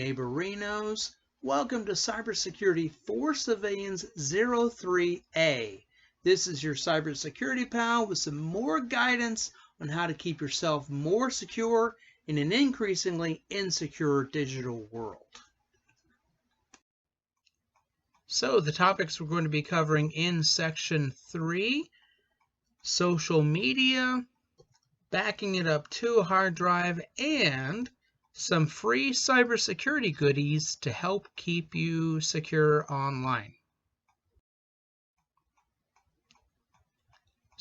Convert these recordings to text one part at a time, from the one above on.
neighborinos. Welcome to Cybersecurity for Civilians 03A. This is your cybersecurity pal with some more guidance on how to keep yourself more secure in an increasingly insecure digital world. So the topics we're going to be covering in section 3, social media, backing it up to a hard drive, and some free cybersecurity goodies to help keep you secure online.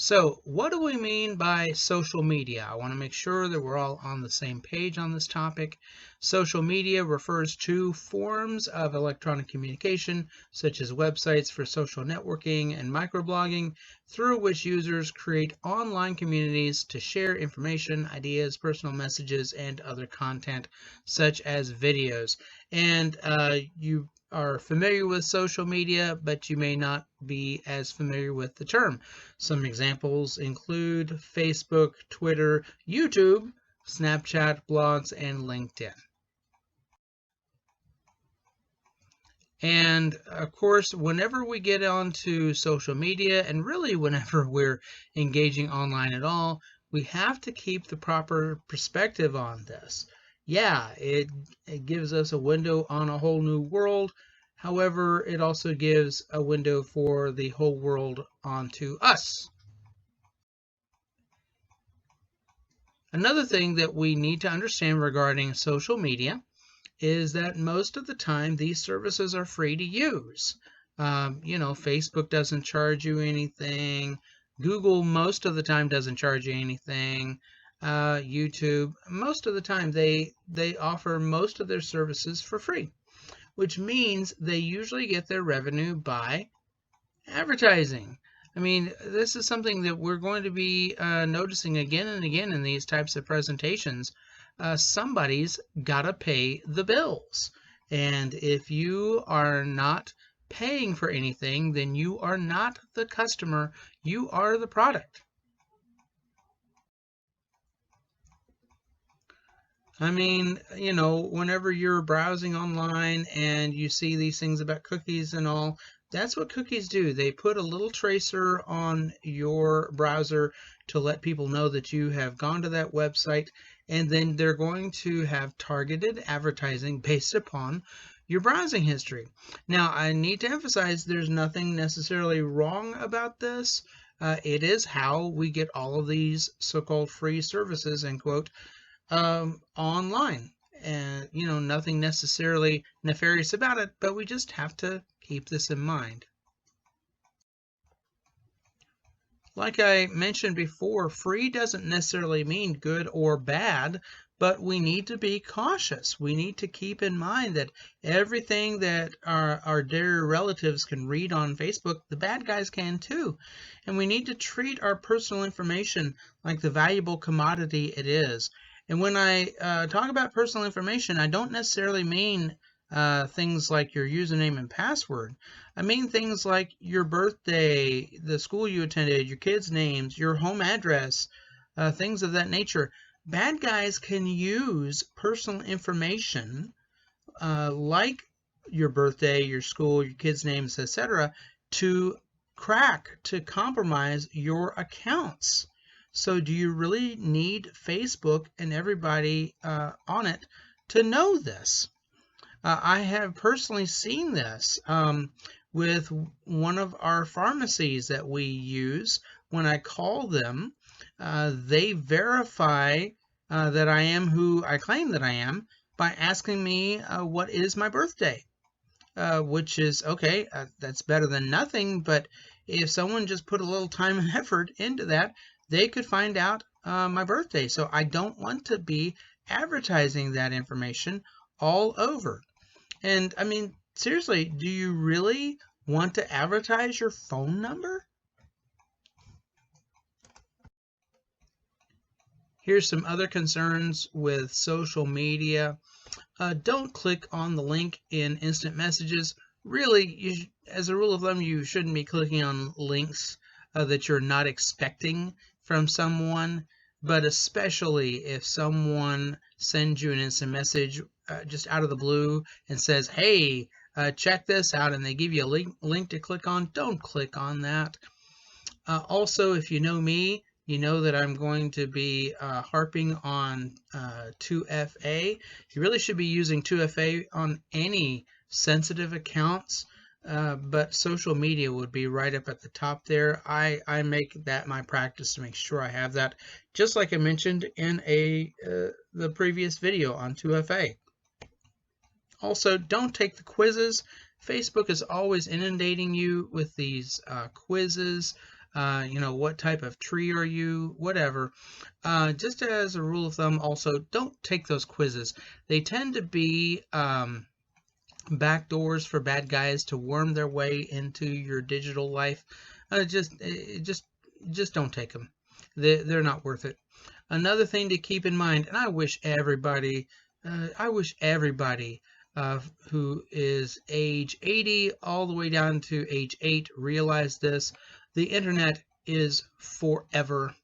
So what do we mean by social media? I want to make sure that we're all on the same page on this topic. Social media refers to forms of electronic communication, such as websites for social networking and microblogging, through which users create online communities to share information, ideas, personal messages, and other content, such as videos. And you are familiar with social media, but you may not be as familiar with the term. Some examples include Facebook, Twitter, YouTube, Snapchat, blogs, and LinkedIn. And of course, whenever we get onto social media, and really whenever we're engaging online at all, we have to keep the proper perspective on this. Yeah, it gives us a window on a whole new world. However, it also gives a window for the whole world onto us. Another thing that we need to understand regarding social media is that most of the time these services are free to use. Facebook doesn't charge you anything. Google most of the time doesn't charge you anything. YouTube, most of the time they offer most of their services for free, which means they usually get their revenue by advertising. I mean, this is something that we're going to be noticing again and again in these types of presentations. Somebody's got to pay the bills. And if you are not paying for anything, then you are not the customer, you are the product. I mean, whenever you're browsing online and you see these things about cookies and all, that's what cookies do. They put a little tracer on your browser to let people know that you have gone to that website, and then they're going to have targeted advertising based upon your browsing history. Now, I need to emphasize there's nothing necessarily wrong about this. It is how we get all of these so-called free services, end quote, online. And, nothing necessarily nefarious about it, but we just have to keep this in mind. Like I mentioned before, free doesn't necessarily mean good or bad, but we need to be cautious. We need to keep in mind that everything that our dear relatives can read on Facebook, the bad guys can too. And we need to treat our personal information like the valuable commodity it is. And when I talk about personal information, I don't necessarily mean things like your username and password. I mean things like your birthday, the school you attended, your kids' names, your home address, things of that nature. Bad guys can use personal information like your birthday, your school, your kids' names, etc. to compromise your accounts. So do you really need Facebook and everybody on it to know this? I have personally seen this with one of our pharmacies that we use. When I call them, they verify that I am who I claim that I am by asking me what is my birthday, which is okay. That's better than nothing, but if someone just put a little time and effort into that, they could find out my birthday. So I don't want to be advertising that information all over. And I mean, seriously, do you really want to advertise your phone number? Here's some other concerns with social media. Don't click on the link in instant messages. Really, as a rule of thumb, you shouldn't be clicking on links that you're not expecting from someone, but especially if someone sends you an instant message just out of the blue and says, hey, check this out, and they give you a link to click on, don't click on that. Also, if you know me, you know that I'm going to be harping on 2FA. You really should be using 2FA on any sensitive accounts, but social media would be right up at the top there. I make that my practice to make sure I have that, just like I mentioned in the previous video on 2FA. Also, don't take the quizzes. Facebook is always inundating you with these quizzes. What type of tree are you, whatever. Just as a rule of thumb, also, don't take those quizzes. They tend to be back doors for bad guys to worm their way into your digital life. Just don't take them. They're not worth it. Another thing to keep in mind, and I wish everybody who is age 80 all the way down to age 8 realize this. The internet is forever.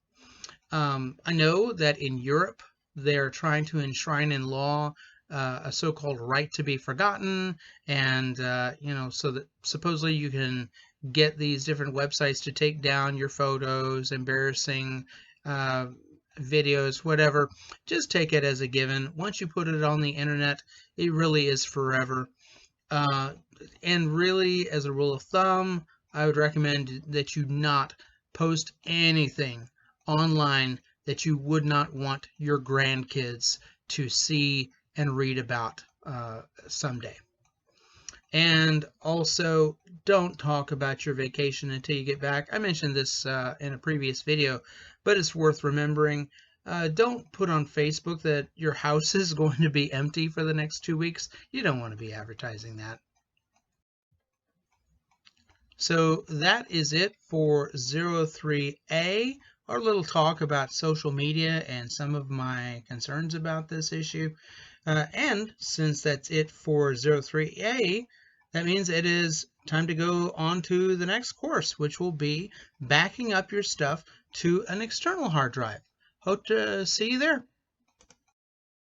I know that in Europe they're trying to enshrine in law a so-called right to be forgotten, and so that supposedly you can get these different websites to take down your photos, embarrassing videos, whatever. Just take it as a given. Once you put it on the internet, it really is forever. And really, as a rule of thumb, I would recommend that you not post anything online that you would not want your grandkids to see and read about someday. And also, don't talk about your vacation until you get back. I mentioned this in a previous video, but it's worth remembering. Don't put on Facebook that your house is going to be empty for the next 2 weeks. You don't want to be advertising that. So that is it for 03A, our little talk about social media and some of my concerns about this issue. And since that's it for 03A, that means it is time to go on to the next course, which will be backing up your stuff to an external hard drive. Hope to see you there.